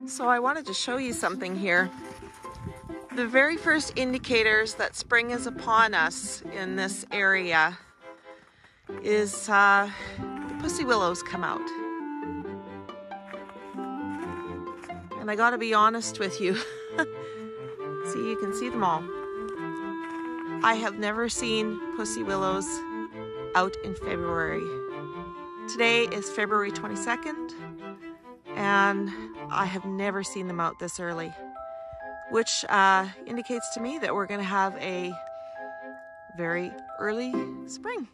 So I wanted to show you something here. The very first indicators that spring is upon us in this area is the pussy willows come out. And I gotta be honest with you. See, you can see them all. I have never seen pussy willows out in February. Today is February 22nd, and I have never seen them out this early, which indicates to me that we're gonna have a very early spring.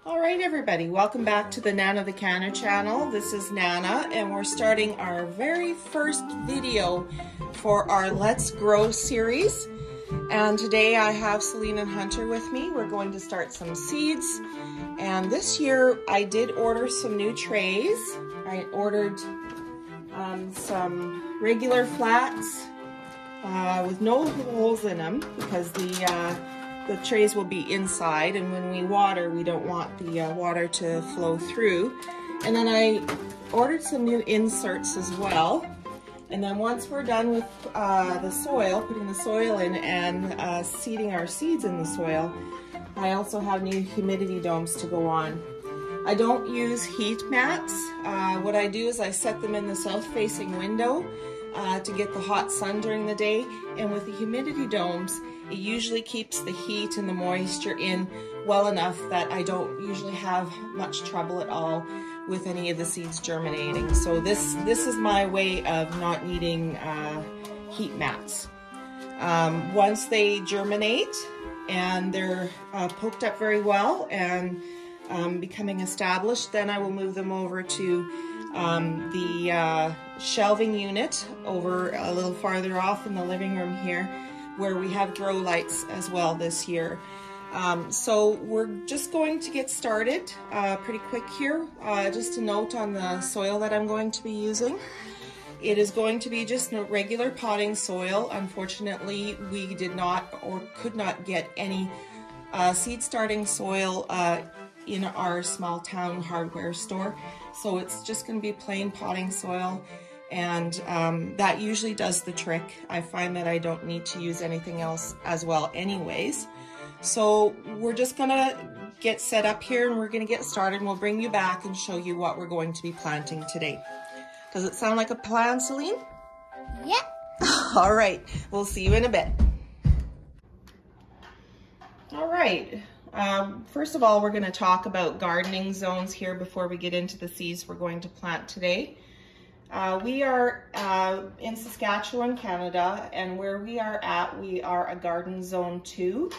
All right, everybody, welcome back to the Nana the Canner channel. This is Nana, and we're starting our very first video for our Let's Grow series. And today I have Selene and Hunter with me. We're going to start some seeds. And this year I did order some new trays. I ordered some regular flats with no holes in them because the trays will be inside, and when we water, we don't want the water to flow through. And then I ordered some new inserts as well. And then once we're done with the soil, putting the soil in and seeding our seeds in the soil, I also have new humidity domes to go on. I don't use heat mats. What I do is I set them in the south-facing window to get the hot sun during the day. And with the humidity domes, it usually keeps the heat and the moisture in well enough that I don't usually have much trouble at all with any of the seeds germinating. So this is my way of not needing heat mats. Once they germinate and they're poked up very well and becoming established, then I will move them over to the shelving unit over a little farther off in the living room here, where we have grow lights as well this year. So we're just going to get started pretty quick here. Just a note on the soil that I'm going to be using. It is going to be just regular potting soil. Unfortunately, we did not or could not get any seed starting soil in our small town hardware store. So it's just going to be plain potting soil. And that usually does the trick. I find that I don't need to use anything else as well anyways. So we're just gonna get set up here and we're gonna get started, and we'll bring you back and show you what we're going to be planting today. Does it sound like a plan, Selene? Yep. All right, we'll see you in a bit. All right, first of all, we're gonna talk about gardening zones here before we get into the seeds we're going to plant today. We are in Saskatchewan, Canada, and where we are at, we are a garden zone 2.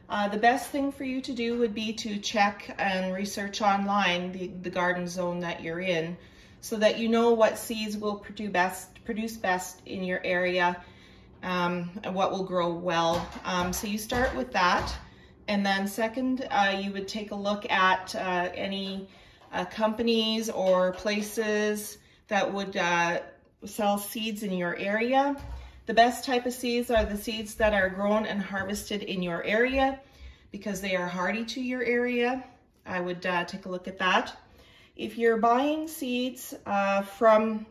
The best thing for you to do would be to check and research online the garden zone that you're in, so that you know what seeds will produce best in your area, and what will grow well. So you start with that, and then second, you would take a look at any companies or places that would sell seeds in your area. The best type of seeds are the seeds that are grown and harvested in your area because they are hardy to your area. I would take a look at that. If you're buying seeds from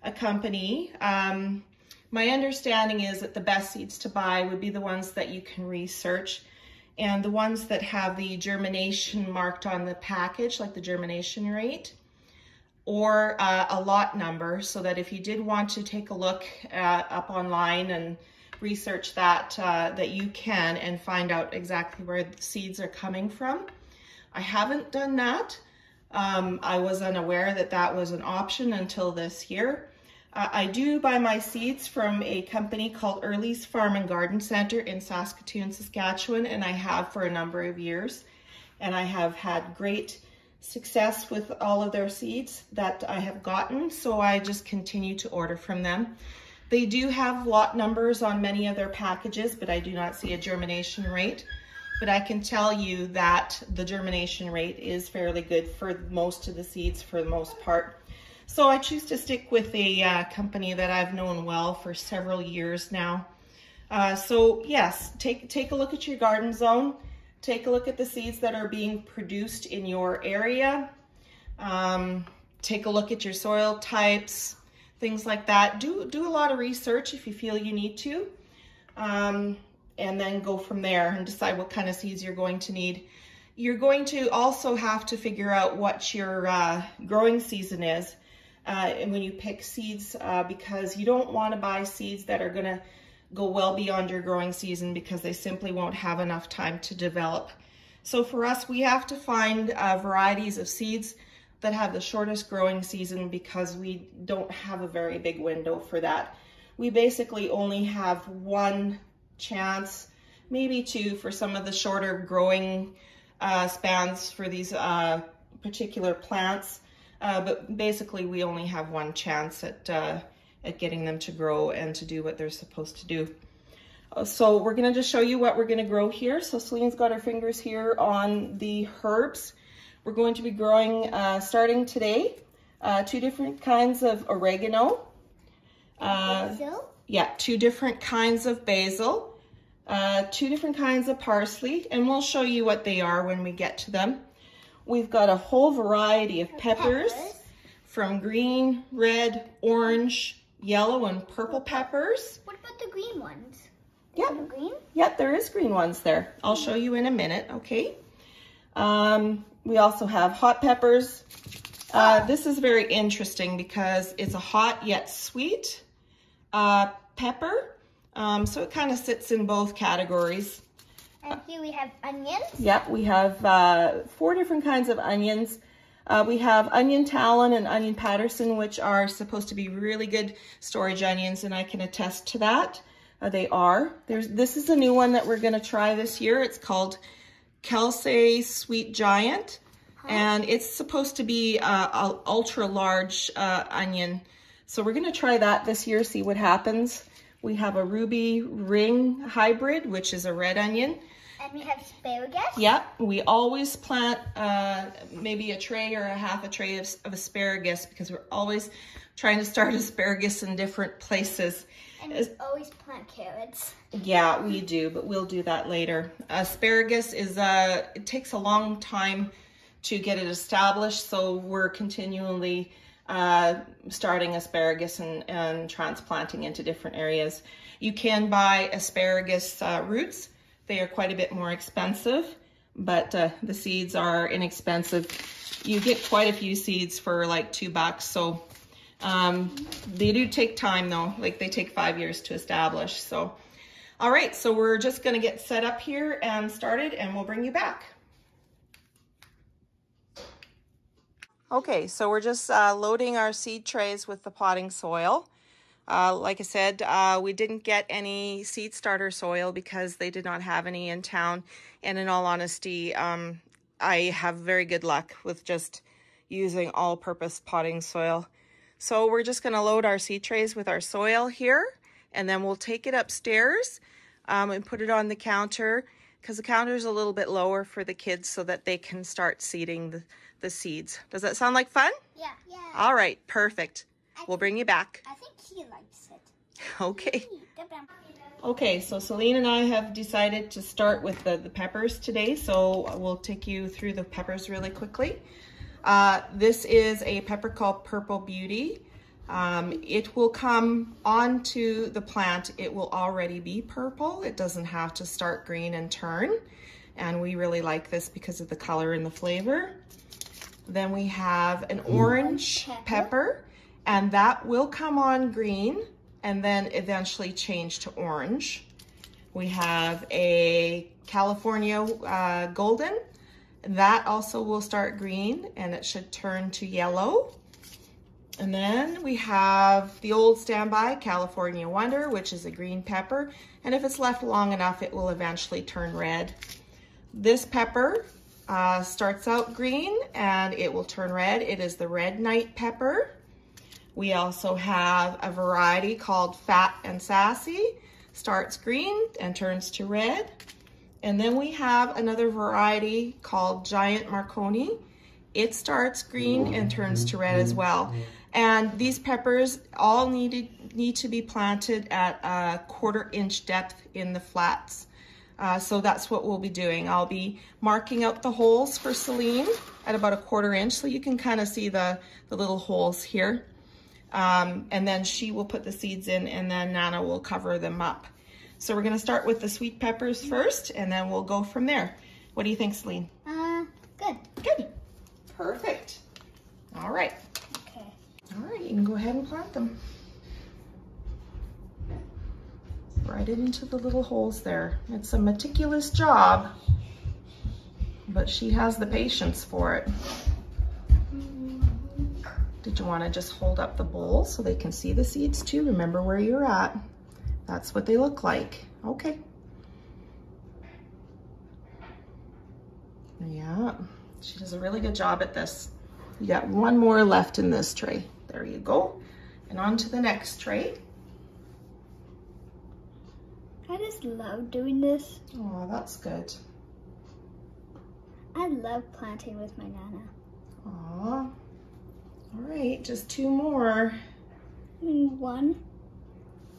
a company, my understanding is that the best seeds to buy would be the ones that you can research, and the ones that have the germination marked on the package, like the germination rate. or a lot number, so that if you did want to take a look up online and research that, that you can and find out exactly where the seeds are coming from. I haven't done that. I was unaware that that was an option until this year. I do buy my seeds from a company called Early's Farm and Garden Center in Saskatoon, Saskatchewan, and I have for a number of years. And I have had great success with all of their seeds that I have gotten, so I just continue to order from them. They do have lot numbers on many of their packages, but I do not see a germination rate. But I can tell you that the germination rate is fairly good for most of the seeds for the most part. So I choose to stick with a company that I've known well for several years now. So yes, take a look at your garden zone. Take a look at the seeds that are being produced in your area. Take a look at your soil types, things like that. Do a lot of research if you feel you need to. And then go from there and decide what kind of seeds you're going to need. You're going to also have to figure out what your growing season is and when you pick seeds, because you don't want to buy seeds that are going to go well beyond your growing season, because they simply won't have enough time to develop. So for us, we have to find varieties of seeds that have the shortest growing season, because we don't have a very big window for that. We basically only have one chance, maybe two, for some of the shorter growing spans for these particular plants. But basically we only have one chance at getting them to grow and to do what they're supposed to do. So we're gonna just show you what we're gonna grow here. So Selene's got her fingers here on the herbs. We're going to be growing, starting today, 2 different kinds of oregano. Basil? Yeah, 2 different kinds of basil, 2 different kinds of parsley, and we'll show you what they are when we get to them. We've got a whole variety of peppers, from green, red, orange, yellow, and purple peppers. What about the green ones? Yeah. Green? Yeah, there is green ones there. I'll show you in a minute, okay? We also have hot peppers. This is very interesting because it's a hot yet sweet pepper. So it kind of sits in both categories. And here we have onions. Yep, we have 4 different kinds of onions. We have onion talon and onion Patterson, which are supposed to be really good storage onions, and I can attest to that. They are. This is a new one that we're going to try this year. It's called Kelsey Sweet Giant, and it's supposed to be an ultra large onion. So we're going to try that this year, see what happens. We have a ruby ring hybrid, which is a red onion. And we have asparagus. Yep, we always plant maybe a tray or a half a tray of asparagus, because we're always trying to start asparagus in different places. And we always plant carrots. Yeah, we do, but we'll do that later. Asparagus is, it takes a long time to get it established, so we're continually starting asparagus and transplanting into different areas. You can buy asparagus roots. They are quite a bit more expensive, but the seeds are inexpensive. You get quite a few seeds for like $2, so they do take time though, like they take 5 years to establish. So, all right, so we're just gonna get set up here and started, and we'll bring you back. Okay, so we're just loading our seed trays with the potting soil. Like I said, we didn't get any seed starter soil because they did not have any in town. And in all honesty, I have very good luck with just using all-purpose potting soil. So we're just going to load our seed trays with our soil here, and then we'll take it upstairs and put it on the counter, because the counter is a little bit lower for the kids so that they can start seeding the seeds. Does that sound like fun? Yeah. All right, perfect. We'll bring you back. I think he likes it. Okay. Okay, so Selene and I have decided to start with the peppers today, so we'll take you through the peppers really quickly. This is a pepper called Purple Beauty. It will come onto the plant. It will already be purple. It doesn't have to start green and turn. And we really like this because of the color and the flavor. Then we have an orange pepper, and that will come on green and then eventually change to orange. We have a California golden. That also will start green and it should turn to yellow. And then we have the old standby California Wonder, which is a green pepper. And if it's left long enough, it will eventually turn red. This pepper starts out green and it will turn red. It is the red night pepper. We also have a variety called Fat and Sassy. Starts green and turns to red. And then we have another variety called Giant Marconi. It starts green and turns to red as well. And these peppers all need to be planted at a 1/4 inch depth in the flats. So that's what we'll be doing. I'll be marking out the holes for Selene at about a 1/4 inch so you can kind of see the little holes here. And then she will put the seeds in and then Nana will cover them up. So we're gonna start with the sweet peppers first and then we'll go from there. What do you think, Selene? Good. Good. Perfect. All right. Okay. All right, you can go ahead and plant them. Right into the little holes there. It's a meticulous job, but she has the patience for it. Did you want to just hold up the bowl so they can see the seeds too? Remember where you're at. That's what they look like. Okay. Yeah, she does a really good job at this. You got one more left in this tray. There you go. And on to the next tray. I just love doing this. Oh, that's good. I love planting with my Nana. Aw. All right, just 2 more. One.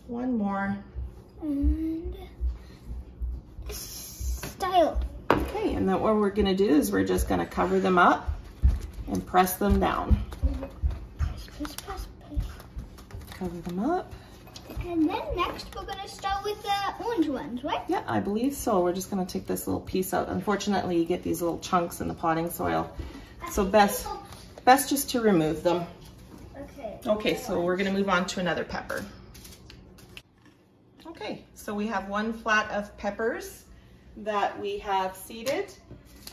One more. And style. Okay, and then what we're gonna do is we're just gonna cover them up and press them down. Press, press, press, press. Cover them up. And then next we're gonna start with the orange ones, right? Yeah, I believe so. We're just gonna take this little piece out. Unfortunately, you get these little chunks in the potting soil. So best just to remove them. Okay. Okay, so we're gonna move on to another pepper. Okay, so we have 1 flat of peppers that we have seeded.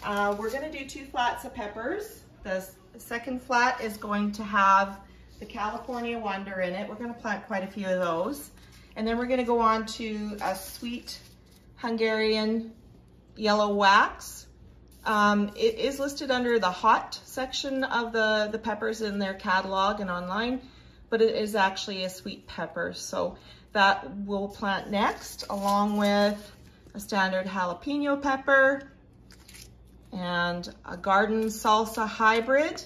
We're gonna do 2 flats of peppers. The second flat is going to have the California Wonder in it. We're gonna plant quite a few of those. And then we're gonna go on to a sweet Hungarian yellow wax. It is listed under the hot section of the peppers in their catalog and online, but it is actually a sweet pepper. So that we'll plant next, along with a standard jalapeno pepper and a garden salsa hybrid.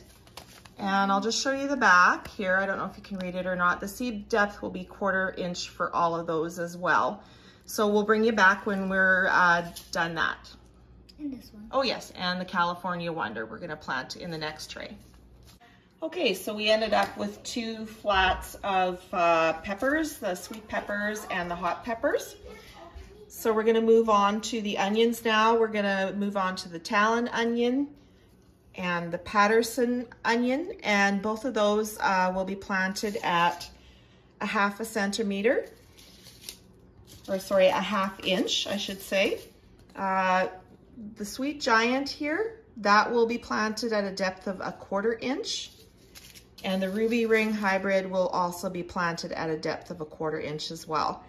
And I'll just show you the back here. I don't know if you can read it or not. The seed depth will be 1/4 inch for all of those as well. So we'll bring you back when we're done that. And this one. Oh yes, and the California Wonder we're gonna plant in the next tray. Okay, so we ended up with 2 flats of peppers, the sweet peppers and the hot peppers. So we're gonna move on to the onions now. We're gonna move on to the Talon onion and the Patterson onion, and both of those will be planted at a 1/2 centimeter, or sorry, a 1/2 inch, I should say. The Sweet Giant here, that will be planted at a depth of a 1/4 inch. And the Ruby Ring Hybrid will also be planted at a depth of a 1/4 inch as well.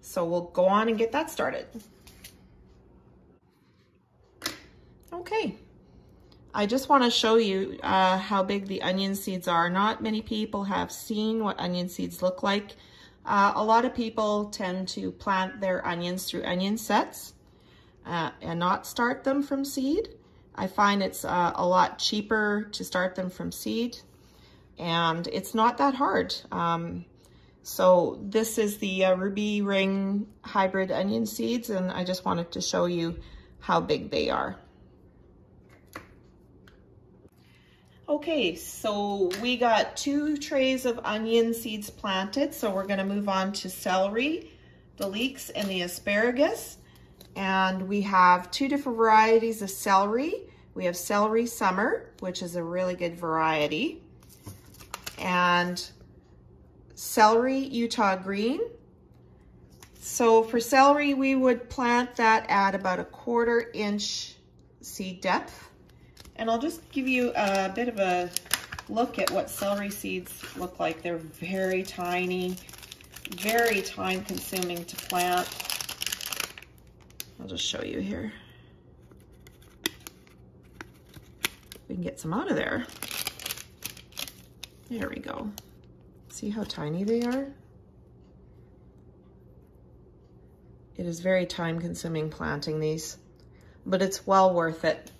So we'll go on and get that started. Okay, I just want to show you how big the onion seeds are. Not many people have seen what onion seeds look like. A lot of people tend to plant their onions through onion sets and not start them from seed. I find it's a lot cheaper to start them from seed, and it's not that hard. So this is the Ruby Ring Hybrid onion seeds, and I just wanted to show you how big they are. Okay, so we got 2 trays of onion seeds planted, so we're gonna move on to celery, the leeks, and the asparagus. And we have 2 different varieties of celery. We have celery summer, which is a really good variety, and celery Utah green. So for celery, we would plant that at about a 1/4 inch seed depth. And I'll just give you a bit of a look at what celery seeds look like. They're very tiny, very time consuming to plant. I'll just show you here. We can get some out of there. There we go. See how tiny they are? It is very time consuming planting these, but it's well worth it.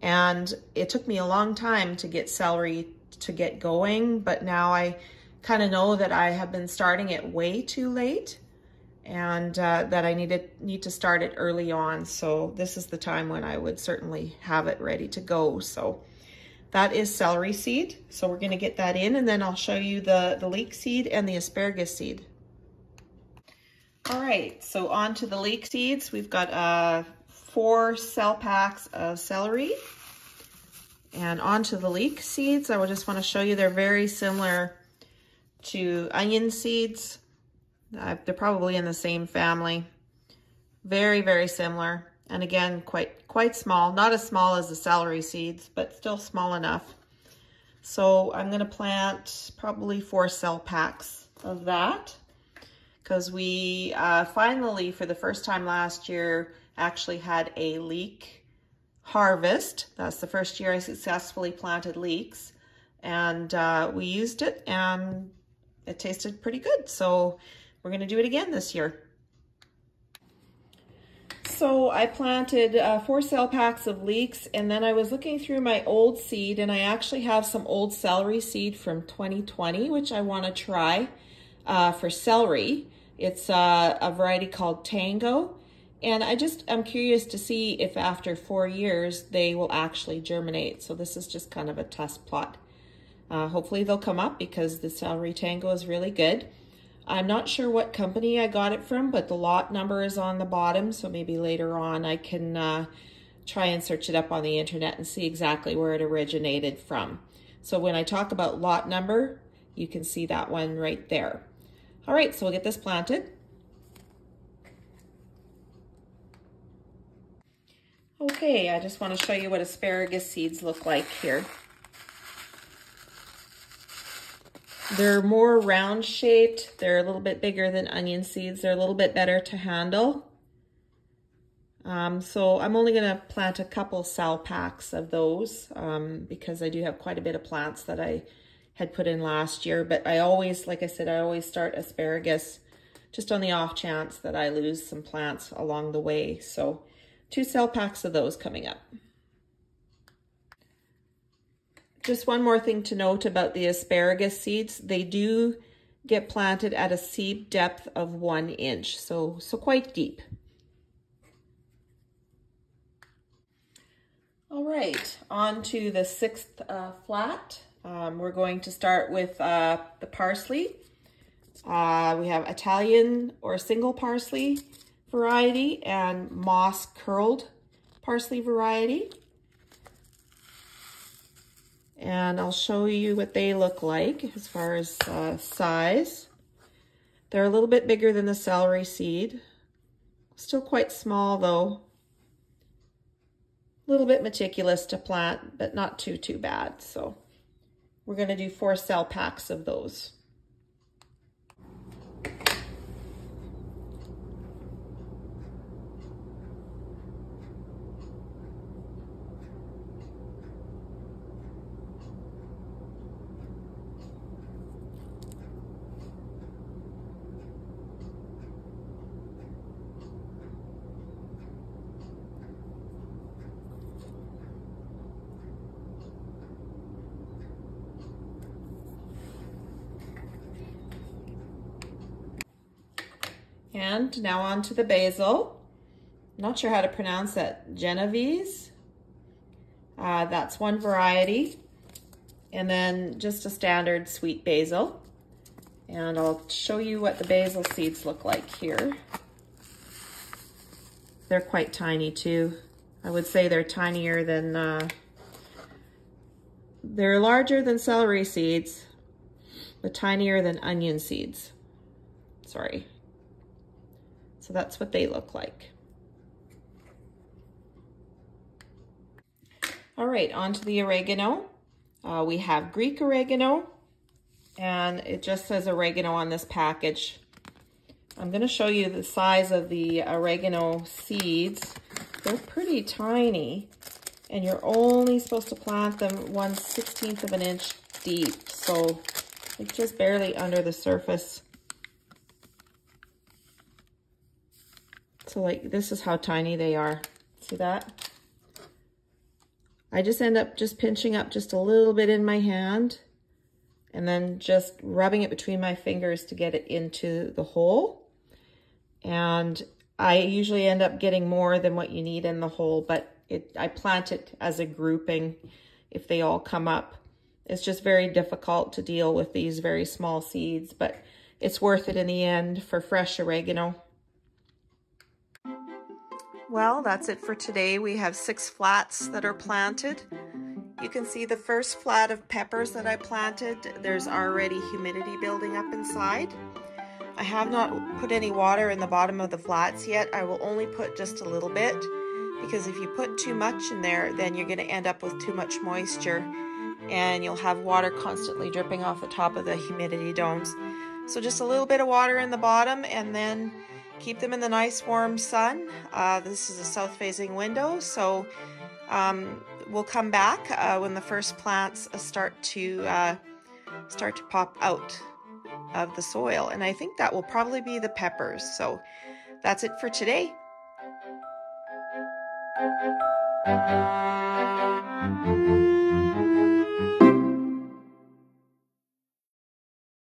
And it took me a long time to get celery to get going, but now I kind of know that I have been starting it way too late, and that I need to start it early on. So this is the time when I would certainly have it ready to go. So that is celery seed. So we're gonna get that in, and then I'll show you the leek seed and the asparagus seed. All right, so on to the leek seeds. We've got 4 cell packs of celery. And onto the leek seeds, I just want to show you they're very similar to onion seeds. They're probably in the same family. Very, very similar. And again, quite small. Not as small as the celery seeds, but still small enough. So I'm going to plant probably 4 cell packs of that, because we finally, for the first time last year, actually had a leek harvest. That's the first year I successfully planted leeks, and we used it and it tasted pretty good. So we're going to do it again this year. So I planted 4 cell packs of leeks, and then I was looking through my old seed, and I actually have some old celery seed from 2020, which I want to try for celery. It's a variety called Tango. And I'm curious to see if after 4 years they will actually germinate. So this is just kind of a test plot. Hopefully they'll come up, because the celery Tango is really good. I'm not sure what company I got it from, but the lot number is on the bottom. So maybe later on I can try and search it up on the internet and see exactly where it originated from. So when I talk about lot number, you can see that one right there. All right, so we'll get this planted. Okay, I just want to show you what asparagus seeds look like here. They're more round shaped. They're a little bit bigger than onion seeds. They're a little bit better to handle. So I'm only going to plant a couple cell packs of those because I do have quite a bit of plants that I had put in last year. But I always, like I said, I always start asparagus just on the off chance that I lose some plants along the way. So 2 cell packs of those coming up. Just one more thing to note about the asparagus seeds. They do get planted at a seed depth of 1 inch, so quite deep. All right, on to the 6th flat. We're going to start with the parsley. We have Italian or single parsley variety and moss curled parsley variety. And I'll show you what they look like as far as size. They're a little bit bigger than the celery seed. Still quite small though. A little bit meticulous to plant, but not too bad. So we're going to do 4 cell packs of those. And now on to the basil. Not sure how to pronounce that. Genovese. That's one variety. And then just a standard sweet basil. And I'll show you what the basil seeds look like here. They're quite tiny too. I would say they're tinier than, they're larger than celery seeds, but tinier than onion seeds. Sorry. So that's what they look like. All right, on to the oregano. We have Greek oregano, and it just says oregano on this package. I'm going to show you the size of the oregano seeds. They're pretty tiny, and you're only supposed to plant them 1/16 of an inch deep, so it's just barely under the surface. So like, this is how tiny they are. See that? I just end up just pinching up just a little bit in my hand and then just rubbing it between my fingers to get it into the hole. And I usually end up getting more than what you need in the hole, but I plant it as a grouping if they all come up. It's just very difficult to deal with these very small seeds, but it's worth it in the end for fresh oregano. Well, that's it for today. We have 6 flats that are planted. You can see the first flat of peppers that I planted. There's already humidity building up inside. I have not put any water in the bottom of the flats yet. I will only put just a little bit, because if you put too much in there, then you're going to end up with too much moisture and you'll have water constantly dripping off the top of the humidity domes. So just a little bit of water in the bottom, and then keep them in the nice warm sun. This is a south facing window, so we'll come back when the first plants start to pop out of the soil, and I think that will probably be the peppers. So that's it for today.